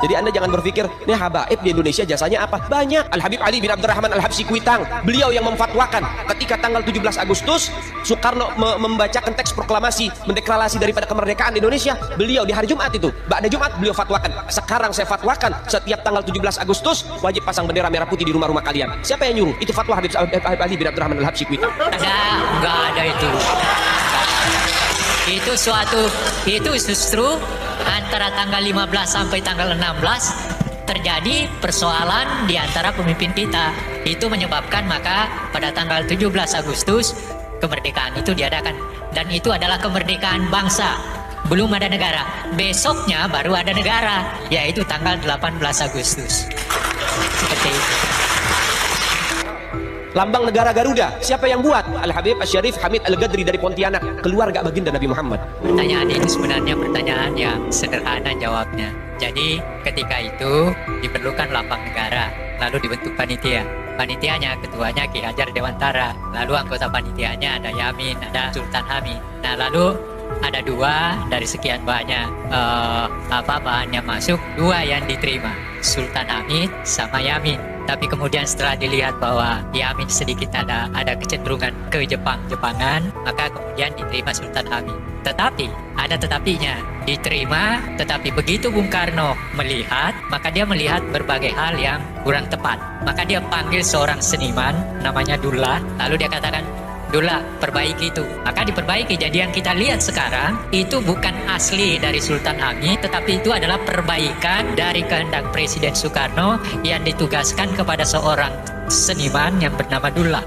Jadi Anda jangan berpikir, nih habaib di Indonesia jasanya apa? Banyak. Al-Habib Ali bin Abdurrahman Al-Habsyi Kuitang, beliau yang memfatwakan ketika tanggal 17 Agustus Soekarno membacakan teks proklamasi mendeklarasi daripada kemerdekaan Indonesia. Beliau di hari Jumat itu, ba'da Jumat beliau fatwakan, sekarang saya fatwakan setiap tanggal 17 Agustus wajib pasang bendera merah putih di rumah-rumah kalian. Siapa yang nyuruh? Itu fatwa Habib Ali bin Abdurrahman Al-Habsyi Kuitang. Enggak ada itu. Itu justru antara tanggal 15 sampai tanggal 16 terjadi persoalan di antara pemimpin kita. Itu menyebabkan maka pada tanggal 17 Agustus kemerdekaan itu diadakan, dan itu adalah kemerdekaan bangsa. Belum ada negara. Besoknya baru ada negara, yaitu tanggal 18 Agustus. Seperti itu. Lambang negara Garuda, siapa yang buat? Al-Habib Asy-Syarif Hamid Al-Ghadri dari Pontianak, keluarga baginda Nabi Muhammad. Pertanyaan ini sebenarnya pertanyaan yang sederhana jawabnya. Jadi ketika itu diperlukan lambang negara, lalu dibentuk panitia. Panitianya, ketuanya Ki Hajar Dewantara, lalu anggota panitianya ada Yamin, ada Sultan Hamid. Nah lalu ada dua dari sekian banyak bahannya masuk, dua yang diterima, Sultan Hamid sama Yamin. Tapi kemudian setelah dilihat bahwa Yamin sedikit ada kecenderungan ke Jepangan, maka kemudian diterima Sultan Hamid. Tetapi ada tetapinya, diterima, tetapi begitu Bung Karno melihat, maka dia melihat berbagai hal yang kurang tepat. Maka dia panggil seorang seniman namanya Dullah, lalu dia katakan, Dullah, perbaiki itu. Maka diperbaiki. Jadi yang kita lihat sekarang itu bukan asli dari Sultan Hamid, tetapi itu adalah perbaikan dari kehendak Presiden Soekarno yang ditugaskan kepada seorang seniman yang bernama Dullah.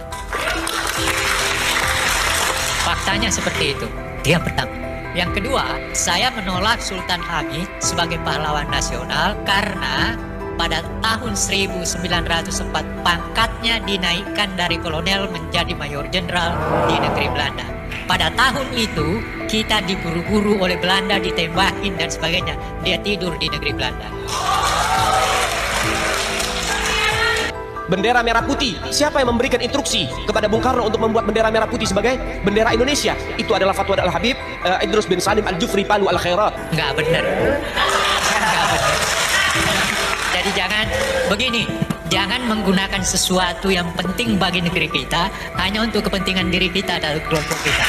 Faktanya seperti itu. Itu yang pertama. Yang kedua, saya menolak Sultan Hamid sebagai pahlawan nasional karena pada tahun 1904 pangkatnya dinaikkan dari kolonel menjadi mayor jenderal di negeri Belanda. Pada tahun itu kita diburu-buru oleh Belanda, ditembakin dan sebagainya. Dia tidur di negeri Belanda. Bendera merah putih, siapa yang memberikan instruksi kepada Bung Karno untuk membuat bendera merah putih sebagai bendera Indonesia? Itu adalah fatwa Al-Habib Idrus bin Salim Al-Jufri Palu Al-Khairat. Enggak benar. Enggak benar. Jadi jangan menggunakan sesuatu yang penting bagi negeri kita hanya untuk kepentingan diri kita dan kelompok kita.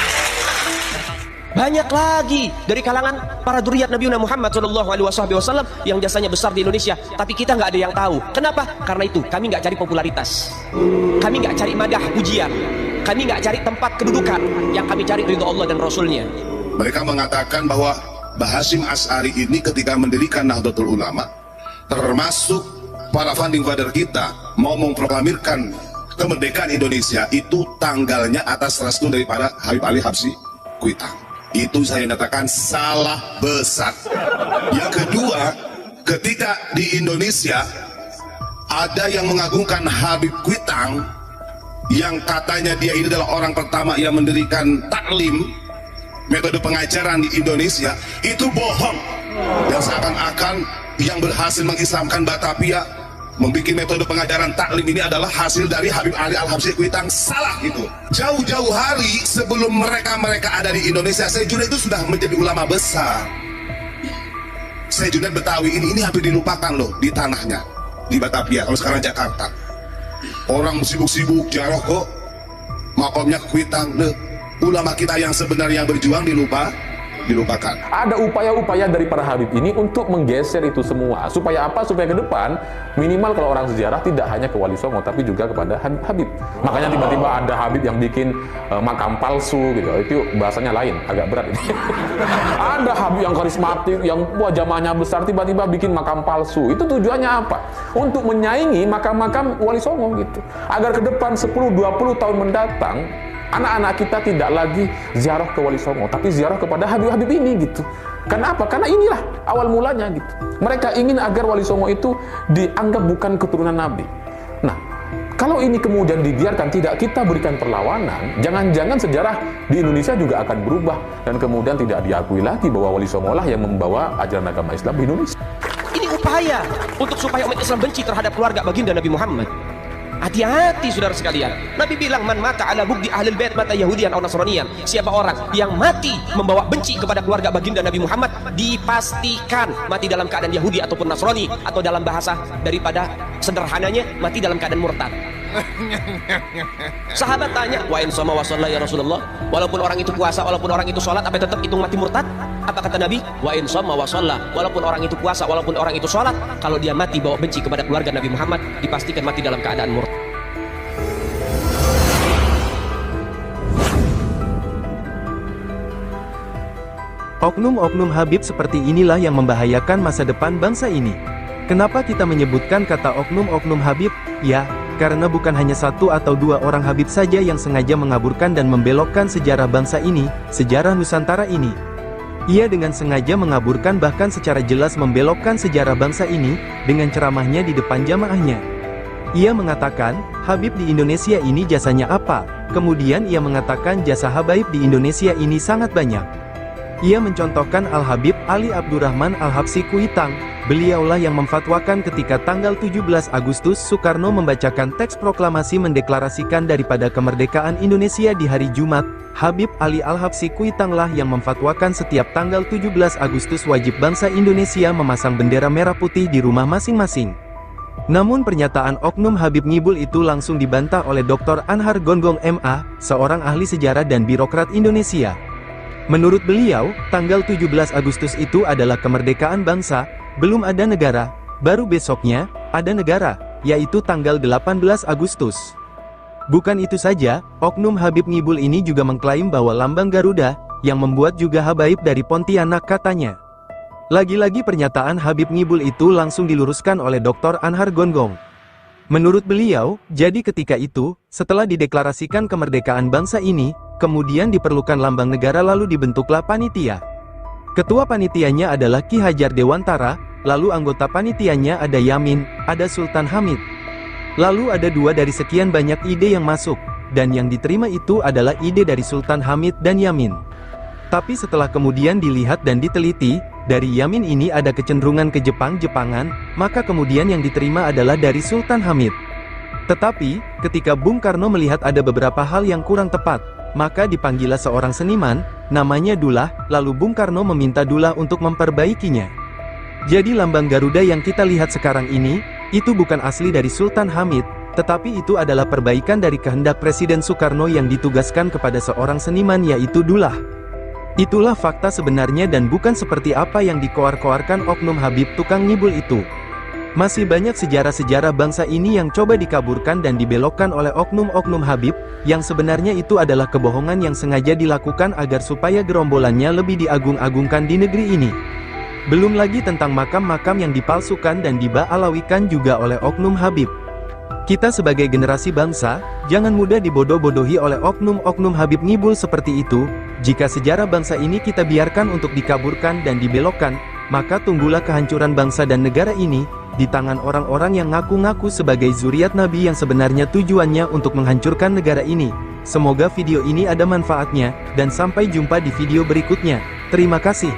Banyak lagi dari kalangan para dzurriyyat Nabi Muhammad SAW yang jasanya besar di Indonesia, tapi kita nggak ada yang tahu. Kenapa? Karena itu kami nggak cari popularitas, kami nggak cari madah pujian, kami nggak cari tempat kedudukan, yang kami cari ridho Allah dan Rasulnya. Mereka mengatakan bahwa Mbah Hasyim Asy'ari ini ketika mendirikan Nahdlatul Ulama, termasuk para founding father kita mau memproklamirkan kemerdekaan Indonesia itu tanggalnya atas restu daripada Habib Ali Habsyi Kuitang. Itu saya nyatakan salah besar. Yang kedua, ketika di Indonesia ada yang mengagungkan Habib Kuitang yang katanya dia ini adalah orang pertama yang mendirikan taklim, metode pengajaran di Indonesia, itu bohong. Dan seakan-akan yang berhasil mengislamkan Batavia, membuat metode pengajaran taklim ini adalah hasil dari Habib Ali Al-Habsyi Kuitang. Salah itu. Jauh-jauh hari sebelum mereka ada di Indonesia, Syekh Junaid itu sudah menjadi ulama besar. Syekh Junaid Betawi ini hampir dilupakan loh di tanahnya, di Batavia, kalau sekarang Jakarta. Orang sibuk-sibuk jaroh kok makomnya Kuitang. Ulama kita yang sebenarnya berjuang dilupakan. Ada upaya-upaya dari para Habib ini untuk menggeser itu semua. Supaya apa? Supaya ke depan minimal kalau orang sejarah tidak hanya ke Wali Songo tapi juga kepada Habib. Makanya tiba-tiba ada Habib yang bikin makam palsu gitu. Itu bahasanya lain, agak berat ini. Ada Habib yang karismatik, yang jamaahnya besar, tiba-tiba bikin makam palsu. Itu tujuannya apa? Untuk menyaingi makam-makam Wali Songo gitu. Agar ke depan 10-20 tahun mendatang anak-anak kita tidak lagi ziarah ke Wali Songo, tapi ziarah kepada Habib-Habib ini gitu. Kenapa? Karena inilah awal mulanya gitu. Mereka ingin agar Wali Songo itu dianggap bukan keturunan Nabi. Nah, kalau ini kemudian dibiarkan, tidak kita berikan perlawanan, jangan-jangan sejarah di Indonesia juga akan berubah dan kemudian tidak diakui lagi bahwa Wali Songo lah yang membawa ajaran agama Islam di Indonesia. Ini upaya untuk supaya umat Islam benci terhadap keluarga baginda Nabi Muhammad. Hati-hati saudara sekalian. Nabi bilang, man mata ala bugdi ahlil bait mata yahudiyan atau nasraniyan. Siapa orang yang mati membawa benci kepada keluarga baginda Nabi Muhammad, dipastikan mati dalam keadaan Yahudi ataupun Nasrani, atau dalam bahasa daripada sederhananya, mati dalam keadaan murtad. Sahabat tanya, wa in sama wa shalla ya Rasulullah, walaupun orang itu puasa, walaupun orang itu sholat, apa tetap hitung mati murtad? Apa kata Nabi? Wa in sama wa shalla, walaupun orang itu puasa, walaupun orang itu sholat, kalau dia mati bawa benci kepada keluarga Nabi Muhammad, dipastikan mati dalam keadaan murtad. Oknum-oknum Habib seperti inilah yang membahayakan masa depan bangsa ini. Kenapa kita menyebutkan kata oknum-oknum Habib? Ya, karena bukan hanya satu atau dua orang Habib saja yang sengaja mengaburkan dan membelokkan sejarah bangsa ini, sejarah Nusantara ini. Ia dengan sengaja mengaburkan bahkan secara jelas membelokkan sejarah bangsa ini, dengan ceramahnya di depan jamaahnya. Ia mengatakan, Habib di Indonesia ini jasanya apa? Kemudian ia mengatakan jasa Habaib di Indonesia ini sangat banyak. Ia mencontohkan Al-Habib Ali Abdurrahman Al-Habsyi Kuitang. Beliaulah yang memfatwakan ketika tanggal 17 Agustus Soekarno membacakan teks proklamasi mendeklarasikan daripada kemerdekaan Indonesia di hari Jumat. Habib Ali Al-Habsyi Kuitanglah yang memfatwakan setiap tanggal 17 Agustus wajib bangsa Indonesia memasang bendera merah putih di rumah masing-masing. Namun pernyataan oknum Habib Ngibul itu langsung dibantah oleh Dr. Anhar Gonggong MA, seorang ahli sejarah dan birokrat Indonesia. Menurut beliau, tanggal 17 Agustus itu adalah kemerdekaan bangsa, belum ada negara, baru besoknya, ada negara, yaitu tanggal 18 Agustus. Bukan itu saja, oknum Habib Ngibul ini juga mengklaim bahwa lambang Garuda, yang membuat juga Habaib dari Pontianak katanya. Lagi-lagi pernyataan Habib Ngibul itu langsung diluruskan oleh Dr. Anhar Gonggong. Menurut beliau, jadi ketika itu, setelah dideklarasikan kemerdekaan bangsa ini, kemudian diperlukan lambang negara lalu dibentuklah panitia. Ketua panitianya adalah Ki Hajar Dewantara, lalu anggota panitianya ada Yamin, ada Sultan Hamid. Lalu ada dua dari sekian banyak ide yang masuk, dan yang diterima itu adalah ide dari Sultan Hamid dan Yamin. Tapi setelah kemudian dilihat dan diteliti, dari Yamin ini ada kecenderungan ke Jepang-Jepangan, maka kemudian yang diterima adalah dari Sultan Hamid. Tetapi, ketika Bung Karno melihat ada beberapa hal yang kurang tepat, maka dipanggillah seorang seniman, namanya Dullah, lalu Bung Karno meminta Dullah untuk memperbaikinya. Jadi lambang Garuda yang kita lihat sekarang ini, itu bukan asli dari Sultan Hamid, tetapi itu adalah perbaikan dari kehendak Presiden Soekarno yang ditugaskan kepada seorang seniman yaitu Dullah. Itulah fakta sebenarnya dan bukan seperti apa yang dikoar-koarkan oknum Habib tukang ngibul itu. Masih banyak sejarah-sejarah bangsa ini yang coba dikaburkan dan dibelokkan oleh oknum-oknum Habib, yang sebenarnya itu adalah kebohongan yang sengaja dilakukan agar supaya gerombolannya lebih diagung-agungkan di negeri ini. Belum lagi tentang makam-makam yang dipalsukan dan diba-alawikan juga oleh oknum Habib. Kita sebagai generasi bangsa, jangan mudah dibodoh-bodohi oleh oknum-oknum Habib Ngibul seperti itu. Jika sejarah bangsa ini kita biarkan untuk dikaburkan dan dibelokkan, maka tunggulah kehancuran bangsa dan negara ini, di tangan orang-orang yang ngaku-ngaku sebagai zuriat Nabi yang sebenarnya tujuannya untuk menghancurkan negara ini. Semoga video ini ada manfaatnya, dan sampai jumpa di video berikutnya. Terima kasih.